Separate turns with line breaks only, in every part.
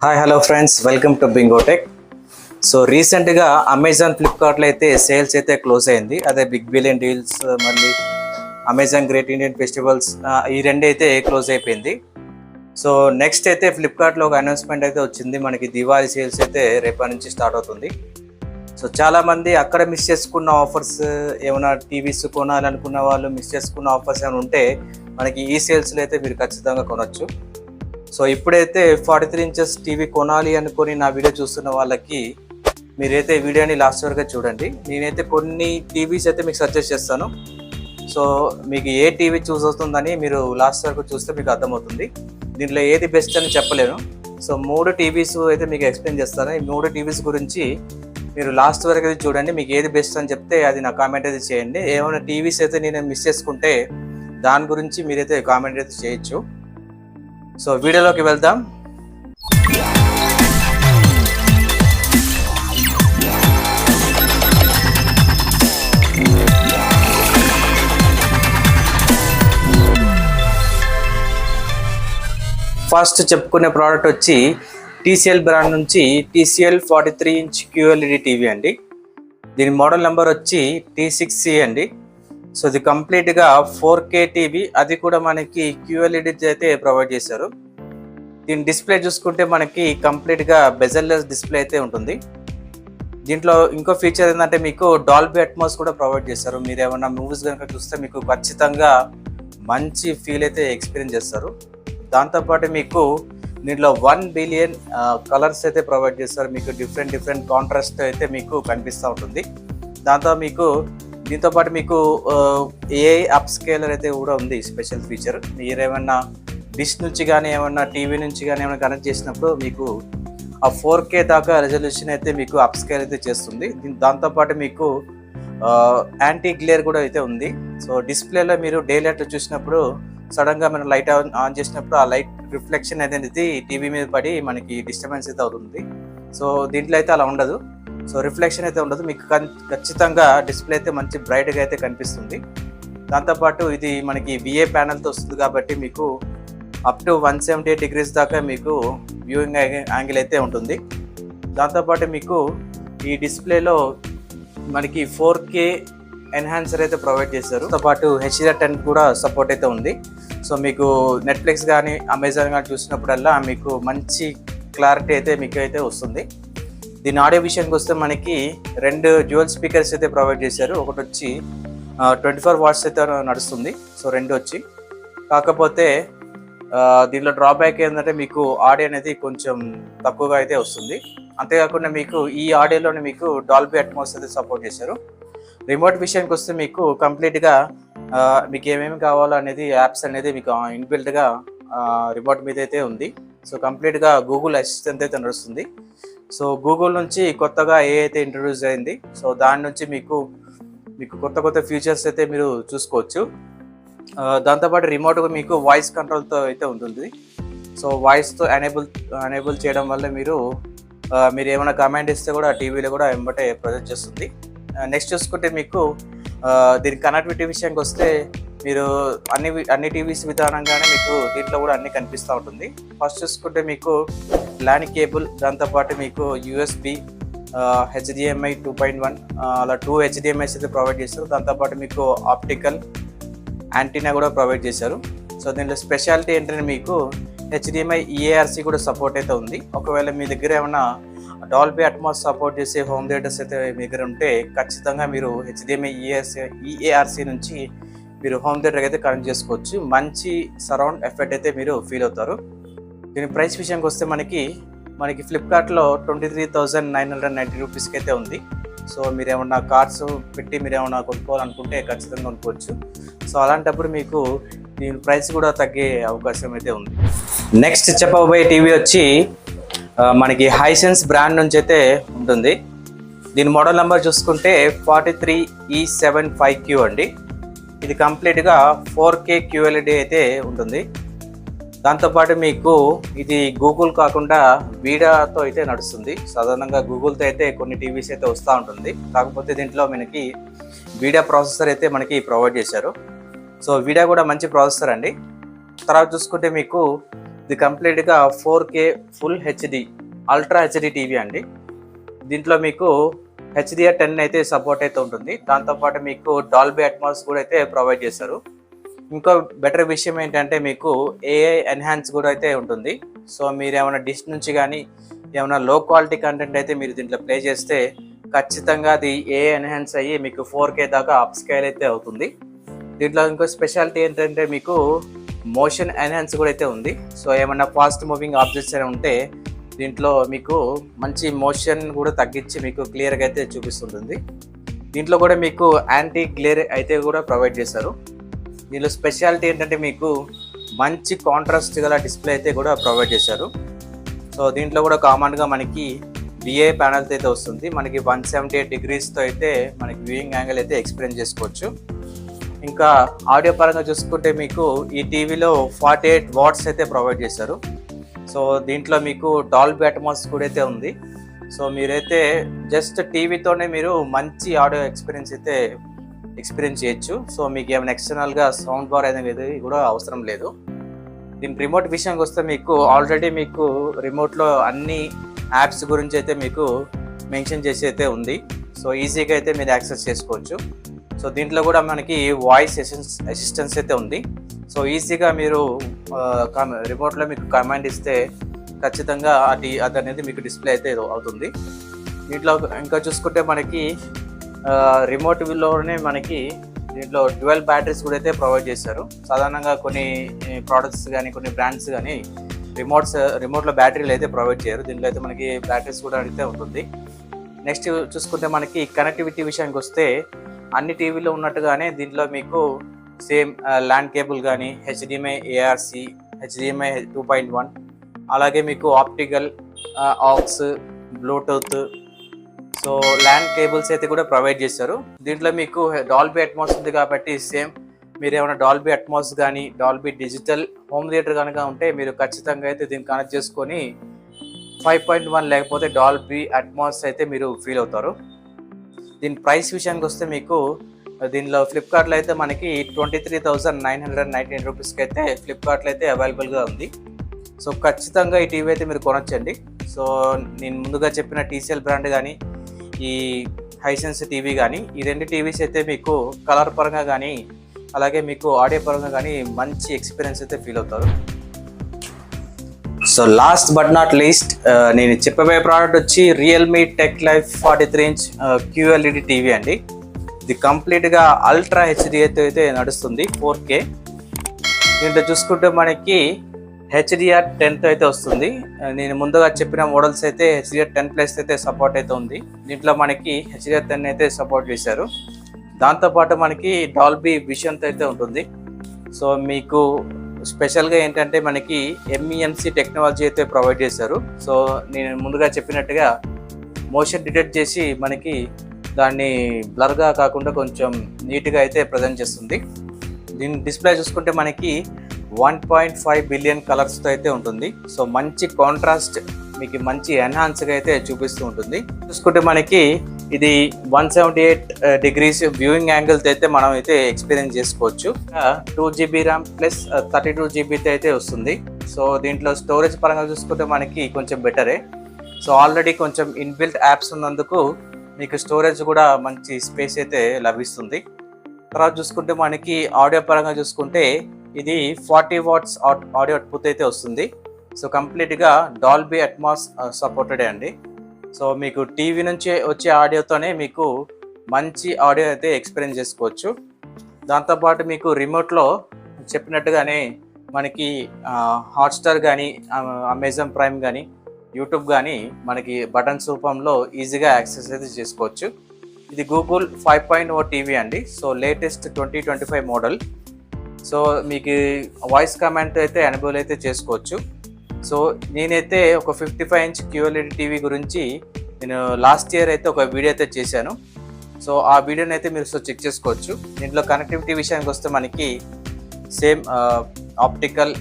Hi hello friends, welcome to Bingotech. So రీసెంట్గా Amazon ఫ్లిప్కార్ట్లో అయితే సేల్స్ అయితే క్లోజ్ అయింది. అదే బిగ్ బిలియన్ డీల్స్, మళ్ళీ అమెజాన్ గ్రేట్ ఇండియన్ ఫెస్టివల్స్, ఈ రెండు అయితే క్లోజ్ అయిపోయింది. సో నెక్స్ట్ అయితే ఫ్లిప్కార్ట్లో ఒక అనౌన్స్మెంట్ అయితే వచ్చింది. మనకి దివాళీ సేల్స్ అయితే రేపటి నుంచి స్టార్ట్ అవుతుంది. సో చాలామంది అక్కడ మిస్ చేసుకున్న ఆఫర్స్, ఏమైనా టీవీస్ కొనాలనుకున్న వాళ్ళు మిస్ చేసుకున్న ఆఫర్స్ ఏమైనా ఉంటే మనకి ఈ సేల్స్లో అయితే మీరు ఖచ్చితంగా కొనవచ్చు. సో ఇప్పుడైతే 43 ఇంచెస్ టీవీ కొనాలి అనుకొని నా వీడియో చూస్తున్న వాళ్ళకి మీరైతే వీడియోని లాస్ట్ వరకు చూడండి. నేనైతే కొన్ని టీవీస్ అయితే మీకు సజెస్ట్ చేస్తాను. సో మీకు ఏ టీవీ చూస్ అవుతుందని మీరు లాస్ట్ వరకు చూస్తే మీకు అర్థమవుతుంది. దీంట్లో ఏది బెస్ట్ అని చెప్పలేను. సో 3 టీవీస్ అయితే మీకు ఎక్స్ప్లెయిన్ చేస్తాను. ఈ 3 టీవీస్ గురించి మీరు లాస్ట్ వరకు అయితే చూడండి. మీకు ఏది బెస్ట్ అని చెప్తే అది నా కామెంట్ అయితే చేయండి. ఏమైనా టీవీస్ అయితే నేను మిస్ చేసుకుంటే దాని గురించి మీరైతే కామెంట్ అయితే చేయొచ్చు. సో వీడియోలోకి వెళ్దాం. ఫస్ట్ చెప్పుకునే ప్రోడక్ట్ వచ్చి టీసీఎల్ బ్రాండ్ నుంచి TCL 43 ఇంచ్ QLED టీవీ అండి. దీని మోడల్ నెంబర్ వచ్చి T6C అండి. సో ఇది కంప్లీట్గా 4K టీవీ, అది కూడా మనకి QLED అయితే ప్రొవైడ్ చేశారు. దీని డిస్ప్లే చూసుకుంటే మనకి కంప్లీట్గా బెజల్లెస్ డిస్ప్లే అయితే ఉంటుంది. దీంట్లో ఇంకో ఫీచర్ ఏంటంటే మీకు డాల్బీ అట్మాస్ కూడా ప్రొవైడ్ చేస్తారు. మీరు ఏమైనా మూవీస్ కనుక చూస్తే మీకు ఖచ్చితంగా మంచి ఫీల్ అయితే ఎక్స్పీరియన్స్ చేస్తారు. దాంతోపాటు మీకు దీంట్లో 1 బిలియన్ కలర్స్ అయితే ప్రొవైడ్ చేస్తారు. మీకు డిఫరెంట్ కాంట్రాస్ట్ అయితే మీకు కనిపిస్తూ ఉంటుంది. దీంతోపాటు మీకు AI అప్ స్కేలర్ అయితే కూడా ఉంది, స్పెషల్ ఫీచర్. మీరు ఏమన్నా డిష్ నుంచి కానీ ఏమన్నా టీవీ నుంచి కానీ ఏమైనా కనెక్ట్ చేసినప్పుడు మీకు ఆ 4K దాకా రెజల్యూషన్ అయితే మీకు అప్ స్కేల్ అయితే చేస్తుంది. దాంతోపాటు మీకు యాంటీ గ్లేర్ కూడా అయితే ఉంది. సో డిస్ప్లేలో మీరు డే లైట్లో చూసినప్పుడు సడన్గా మనం లైట్ ఆన్ చేసినప్పుడు ఆ లైట్ రిఫ్లెక్షన్ అనేది టీవీ మీద పడి మనకి డిస్టర్బెన్స్ అయితే అవుతుంది. సో దీంట్లో అయితే అలా ఉండదు. సో రిఫ్లెక్షన్ అయితే ఉండదు. మీకు ఖచ్చితంగా డిస్ప్లే అయితే మంచి బ్రైట్గా అయితే కనిపిస్తుంది. దాంతోపాటు ఇది మనకి VA ప్యానల్తో వస్తుంది కాబట్టి మీకు అప్ టు 178 డిగ్రీస్ దాకా మీకు వ్యూయింగ్ యాంగిల్ అయితే ఉంటుంది. దాంతోపాటు మీకు ఈ డిస్ప్లేలో మనకి 4K ఎన్హాన్సర్ అయితే ప్రొవైడ్ చేశారు. దాంతోపాటు HDR10 కూడా సపోర్ట్ అయితే ఉంది. సో మీకు నెట్ఫ్లిక్స్ కానీ అమెజాన్ కానీ చూసినప్పుడల్లా మీకు మంచి క్లారిటీ అయితే మీకు అయితే వస్తుంది. దీని ఆడియో విషయానికి వస్తే మనకి 2 డ్యూయల్ స్పీకర్స్ అయితే ప్రొవైడ్ చేశారు. ఒకటి వచ్చి 24 వాట్స్ అయితే నడుస్తుంది. సో 2 వచ్చి, కాకపోతే దీనిలో డ్రాబ్యాక్ ఏంటంటే మీకు ఆడియో అనేది కొంచెం తక్కువగా అయితే వస్తుంది. అంతేకాకుండా మీకు ఈ ఆడియోలోనే మీకు డాల్బీ అట్మాస్ అయితే సపోర్ట్ చేశారు. రిమోట్ విషయానికి వస్తే మీకు కంప్లీట్గా మీకు ఏమేమి కావాలో అనేది యాప్స్ అనేది మీకు ఇన్బిల్ట్గా రిమోట్ మీద అయితే ఉంది. సో కంప్లీట్గా గూగుల్ అసిస్టెంట్ అయితే నడుస్తుంది. సో గూగుల్ నుంచి కొత్తగా AI అయితే ఇంట్రడ్యూస్ అయింది. సో దాని నుంచి మీకు కొత్త ఫీచర్స్ అయితే మీరు చూసుకోవచ్చు. దాంతోపాటు రిమోట్ మీకు వాయిస్ కంట్రోల్తో అయితే ఉంటుంది. సో వాయిస్తో ఎనేబుల్ చేయడం వల్ల మీరు ఏమైనా కమాండ్ ఇస్తే కూడా టీవీలో కూడా వెంబటే ప్రొజెక్ట్ చేస్తుంది. నెక్స్ట్ చూసుకుంటే మీకు దీని కనెక్టివిటీ విషయానికి వస్తే మీరు అన్ని టీవీస్ విధానంగానే మీకు దీంట్లో కూడా అన్ని కనిపిస్తూ ఉంటుంది. ఫస్ట్ చూసుకుంటే మీకు LAN కేబుల్, దాంతోపాటు మీకు USB, HDMI 2.1 అలా 2 HDMIs అయితే ప్రొవైడ్ చేశారు. దాంతోపాటు మీకు ఆప్టికల్ యాంటీనా కూడా ప్రొవైడ్ చేశారు. సో దీంట్లో స్పెషాలిటీ ఏంటంటే మీకు HDMI EARC కూడా సపోర్ట్ అయితే ఉంది. ఒకవేళ మీ దగ్గర ఏమైనా డాల్బీ అట్మాస్ సపోర్ట్ చేసే హోమ్ థియేటర్స్ అయితే మీ దగ్గర ఉంటే ఖచ్చితంగా మీరు HDMI EARC నుంచి మీరు హోమ్ థియేటర్కి అయితే కనెక్ట్ చేసుకోవచ్చు. మంచి సరౌండ్ ఎఫెక్ట్ అయితే మీరు ఫీల్ అవుతారు. దీని ప్రైస్ విషయానికి వస్తే మనకి ఫ్లిప్కార్ట్లో 23,990 రూపీస్కి అయితే ఉంది. సో మీరు ఏమన్నా కార్డ్స్ పెట్టి మీరు ఏమన్నా కొనుక్కోవాలనుకుంటే ఖచ్చితంగా కొనుక్కోవచ్చు. సో అలాంటప్పుడు మీకు దీని ప్రైస్ కూడా తగ్గే అవకాశం అయితే ఉంది. నెక్స్ట్ చెప్పబోయే టీవీ వచ్చి మనకి హైసెన్స్ బ్రాండ్ నుంచి అయితే ఉంటుంది. దీని మోడల్ నెంబర్ చూసుకుంటే 43E75Q అండి. ఇది కంప్లీట్గా 4K QLED అయితే ఉంటుంది. దాంతోపాటు మీకు ఇది గూగుల్ కాకుండా వీడాతో అయితే నడుస్తుంది. సాధారణంగా గూగుల్తో అయితే కొన్ని టీవీస్ అయితే వస్తూ ఉంటుంది. కాకపోతే దీంట్లో మనకి వీడా ప్రాసెసర్ అయితే మనకి ప్రొవైడ్ చేశారు. సో వీడా కూడా మంచి ప్రాసెసర్ అండి. తర్వాత చూసుకుంటే మీకు ఇది కంప్లీట్గా 4K full HD ultra HD TV అండి. దీంట్లో మీకు HDR10 అయితే సపోర్ట్ అయితే ఉంటుంది. దాంతోపాటు మీకు డాల్బీ అట్మాస్ కూడా అయితే ప్రొవైడ్ చేస్తారు. ఇంకో బెటర్ విషయం ఏంటంటే మీకు AI ఎన్హాన్స్ కూడా అయితే ఉంటుంది. సో మీరు ఏమైనా డిష్ నుంచి కానీ ఏమైనా లో క్వాలిటీ కంటెంట్ అయితే మీరు దీంట్లో ప్లే చేస్తే ఖచ్చితంగా అది AI ఎన్హాన్స్ అయ్యి మీకు 4K దాకా అప్ స్కేల్ అయితే అవుతుంది. దీంట్లో ఇంకో స్పెషాలిటీ ఏంటంటే మీకు మోషన్ ఎన్హాన్స్ కూడా అయితే ఉంది. సో ఏమైనా ఫాస్ట్ మూవింగ్ ఆబ్జెక్ట్స్ అయినా ఉంటే దీంట్లో మీకు మంచి మోషన్ కూడా తగ్గించి మీకు క్లియర్గా అయితే చూపిస్తుంటుంది. దీంట్లో కూడా మీకు యాంటీ గ్లేర్ అయితే కూడా ప్రొవైడ్ చేశారు. దీనిలో స్పెషాలిటీ ఏంటంటే మీకు మంచి కాంట్రాస్ట్ గల డిస్ప్లే అయితే కూడా ప్రొవైడ్ చేశారు. సో దీంట్లో కూడా కామన్గా మనకి VA ప్యానల్తో అయితే వస్తుంది. మనకి 178 degreesతో అయితే మనకి వ్యూయింగ్ యాంగిల్ అయితే ఎక్స్పీరియన్స్ చేసుకోవచ్చు. ఇంకా ఆడియో పరంగా చూసుకుంటే మీకు ఈ టీవీలో 48 watts అయితే ప్రొవైడ్ చేశారు. సో దీంట్లో మీకు డాల్బీ అట్మాస్ కూడా అయితే ఉంది. సో మీరైతే జస్ట్ టీవీతోనే మీరు మంచి ఆడియో ఎక్స్పీరియన్స్ చేయొచ్చు. సో మీకు ఏమైనా ఎక్స్టర్నల్గా సౌండ్ బార్ అనేది కూడా అవసరం లేదు. దీని రిమోట్ విషయానికి వస్తే మీకు ఆల్రెడీ మీకు రిమోట్లో అన్ని యాప్స్ గురించి అయితే మీకు మెన్షన్ చేసి అయితే ఉంది. సో ఈజీగా అయితే మీరు యాక్సెస్ చేసుకోవచ్చు. సో దీంట్లో కూడా మనకి వాయిస్ అసిస్టెన్స్ అయితే ఉంది. సో ఈజీగా మీరు రిమోట్లో మీకు కమాండ్ ఇస్తే ఖచ్చితంగా అది అనేది మీకు డిస్ప్లే అయితే అవుతుంది. దీంట్లో ఇంకా చూసుకుంటే మనకి రిమోట్లోనే మనకి దీంట్లో 12 బ్యాటరీస్ కూడా అయితే ప్రొవైడ్ చేశారు. సాధారణంగా కొన్ని ప్రోడక్ట్స్ కానీ కొన్ని బ్రాండ్స్ కానీ రిమోట్లో బ్యాటరీలు అయితే ప్రొవైడ్ చేయరు. దీంట్లో అయితే మనకి బ్యాటరీస్ కూడా అయితే ఉంటుంది. నెక్స్ట్ చూసుకుంటే మనకి కనెక్టివిటీ విషయానికి వస్తే అన్ని టీవీలో ఉన్నట్టుగానే దీంట్లో మీకు సేమ్ ల్యాండ్ కేబుల్ కానీ HDMI ARC HDMI 2.1 అలాగే మీకు optical aux Bluetooth so land cables అయితే కూడా ప్రొవైడ్ చేశారు. దీంట్లో మీకు డాల్బీ అట్మాస్ ఉంది కాబట్టి సేమ్ మీరు ఏమైనా డాల్బీ అట్మాస్ కానీ డాల్బీ డిజిటల్ హోమ్ థియేటర్ కనుక ఉంటే మీరు ఖచ్చితంగా అయితే దీన్ని కనెక్ట్ చేసుకొని 5.1 లేకపోతే డాల్బీ అట్మాస్ అయితే మీరు ఫీల్ అవుతారు. దీని ప్రైస్ విషయానికి వస్తే మీకు దీనిలో ఫ్లిప్కార్ట్లో అయితే మనకి 23,999 రూపీస్కి అయితే ఫ్లిప్కార్ట్లో అయితే అవైలబుల్గా ఉంది. సో ఖచ్చితంగా ఈ టీవీ అయితే మీరు కొనొచ్చండి. సో నేను ముందుగా చెప్పిన TCL బ్రాండ్ కానీ ఈ హైసెన్స్ టీవీ కానీ ఈ రెండు టీవీస్ అయితే మీకు కలర్ పరంగా కానీ అలాగే మీకు ఆడియో పరంగా కానీ మంచి ఎక్స్పీరియన్స్ అయితే ఫీల్ అవుతారు. So last but not least నేను చెప్పబోయే ప్రోడక్ట్ వచ్చి Realme tech life 43" QLED TV అండి. ఇది కంప్లీట్గా అల్ట్రా హెచ్డి అయితే నడుస్తుంది 4K. దీంట్లో చూసుకుంటే మనకి HDR10 అయితే వస్తుంది. నేను ముందుగా చెప్పిన మోడల్స్ అయితే HDR10+ అయితే సపోర్ట్ అయితే ఉంది. దీంట్లో మనకి HDR10 అయితే సపోర్ట్ చేశారు. దాంతోపాటు మనకి డాల్బీ విజన్తో అయితే ఉంటుంది. సో మీకు స్పెషల్గా ఏంటంటే మనకి MEMC టెక్నాలజీ అయితే ప్రొవైడ్ చేశారు. సో నేను ముందుగా చెప్పినట్టుగా మోషన్ డిటెక్ట్ చేసి మనకి దాన్ని బ్లర్గా కాకుండా కొంచెం నీట్గా అయితే ప్రజెంట్ చేస్తుంది. దీని డిస్ప్లే చూసుకుంటే మనకి 1.5 బిలియన్ కలర్స్తో అయితే ఉంటుంది. సో మంచి కాంట్రాస్ట్ మీకు మంచి ఎన్హాన్స్గా అయితే చూపిస్తూ ఉంటుంది. చూసుకుంటే మనకి ఇది 178 degrees వ్యూయింగ్ యాంగిల్తో అయితే మనం అయితే ఎక్స్పీరియన్స్ చేసుకోవచ్చు. 2GB RAM ప్లస్ 32 GB అయితే వస్తుంది. సో దీంట్లో స్టోరేజ్ పరంగా చూసుకుంటే మనకి కొంచెం బెటరే. సో ఆల్రెడీ కొంచెం ఇన్బిల్ట్ యాప్స్ ఉన్నందుకు మీకు స్టోరేజ్ కూడా మంచి స్పేస్ అయితే లభిస్తుంది. తర్వాత చూసుకుంటే మనకి ఆడియో పరంగా చూసుకుంటే ఇది 40 watts ఆడియో అవుట్పుట్ అయితే వస్తుంది. సో కంప్లీట్గా డాల్బీ అట్మాస్ సపోర్టెడ్ అండి. సో మీకు టీవీ నుంచి వచ్చే ఆడియోతోనే మీకు మంచి ఆడియో అయితే ఎక్స్పీరియన్స్ చేసుకోవచ్చు. దాంతోపాటు మీకు రిమోట్లో చెప్పినట్టుగానే మనకి హాట్స్టార్ కానీ అమెజాన్ ప్రైమ్ కానీ యూట్యూబ్ కానీ మనకి బటన్స్ రూపంలో ఈజీగా యాక్సెస్ అయితే చేసుకోవచ్చు. ఇది గూగుల్ 5.0 టీవీ అండి. So latest 2025 model. సో మీకు వాయిస్ కమాండ్ అయితే ఎనేబుల్ అయితే చేసుకోవచ్చు. సో నేనైతే ఒక 55" QLED టీవీ గురించి నేను లాస్ట్ ఇయర్ అయితే ఒక వీడియో అయితే చేశాను. సో ఆ వీడియోని అయితే మీరు చెక్ చేసుకోవచ్చు. దీంట్లో కనెక్టివిటీ విషయానికి వస్తే మనకి సేమ్ ఆప్టికల్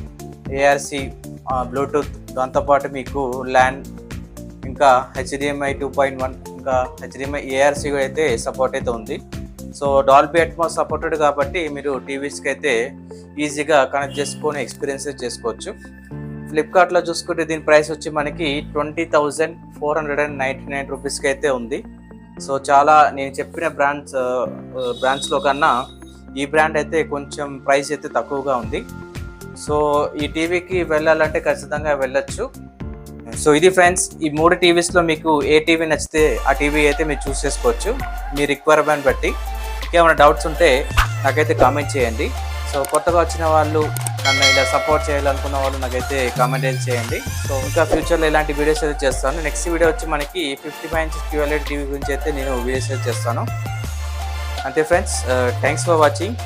ARC బ్లూటూత్ దాంతోపాటు మీకు ల్యాండ్ ఇంకా HDMI 2.1 ఇంకా HDMI ARC అయితే సపోర్ట్ అయితే ఉంది. సో డాల్బీ అట్మాస్ సపోర్టెడ్ కాబట్టి మీరు టీవీస్కి అయితే ఈజీగా కనెక్ట్ చేసుకొని ఎక్స్పీరియన్స్ చేసుకోవచ్చు. ఫ్లిప్కార్ట్లో చూసుకుంటే దీని ప్రైస్ వచ్చి మనకి 20,499 రూపీస్కి అయితే ఉంది. సో చాలా నేను చెప్పిన బ్రాండ్స్లో కన్నా ఈ బ్రాండ్ అయితే కొంచెం ప్రైస్ అయితే తక్కువగా ఉంది. సో ఈ టీవీకి వెళ్ళాలంటే ఖచ్చితంగా వెళ్ళొచ్చు. సో ఇది ఫ్రెండ్స్, ఈ 3 టీవీస్లో మీకు ఏ టీవీ నచ్చితే ఆ టీవీ అయితే మీరు చూస్ చేసుకోవచ్చు మీ రిక్వైర్మెంట్ బట్టి. ఇంకేమైనా డౌట్స్ ఉంటే నాకైతే కామెంట్ చేయండి. సో కొత్తగా వచ్చిన వాళ్ళు, నన్ను ఇలా సపోర్ట్ చేయాలనుకున్న వాళ్ళు నాకైతే కామెంట్ అయితే చేయండి. సో ఇంకా ఫ్యూచర్లో ఇలాంటి వీడియోస్ అయితే చేస్తాను. నెక్స్ట్ వీడియో వచ్చి మనకి 55 ఇంచ్ QLED టీవీ గురించి అయితే నేను వీడియోస్ అయితే చేస్తాను. అంతే ఫ్రెండ్స్, థ్యాంక్స్ ఫర్ వాచింగ్.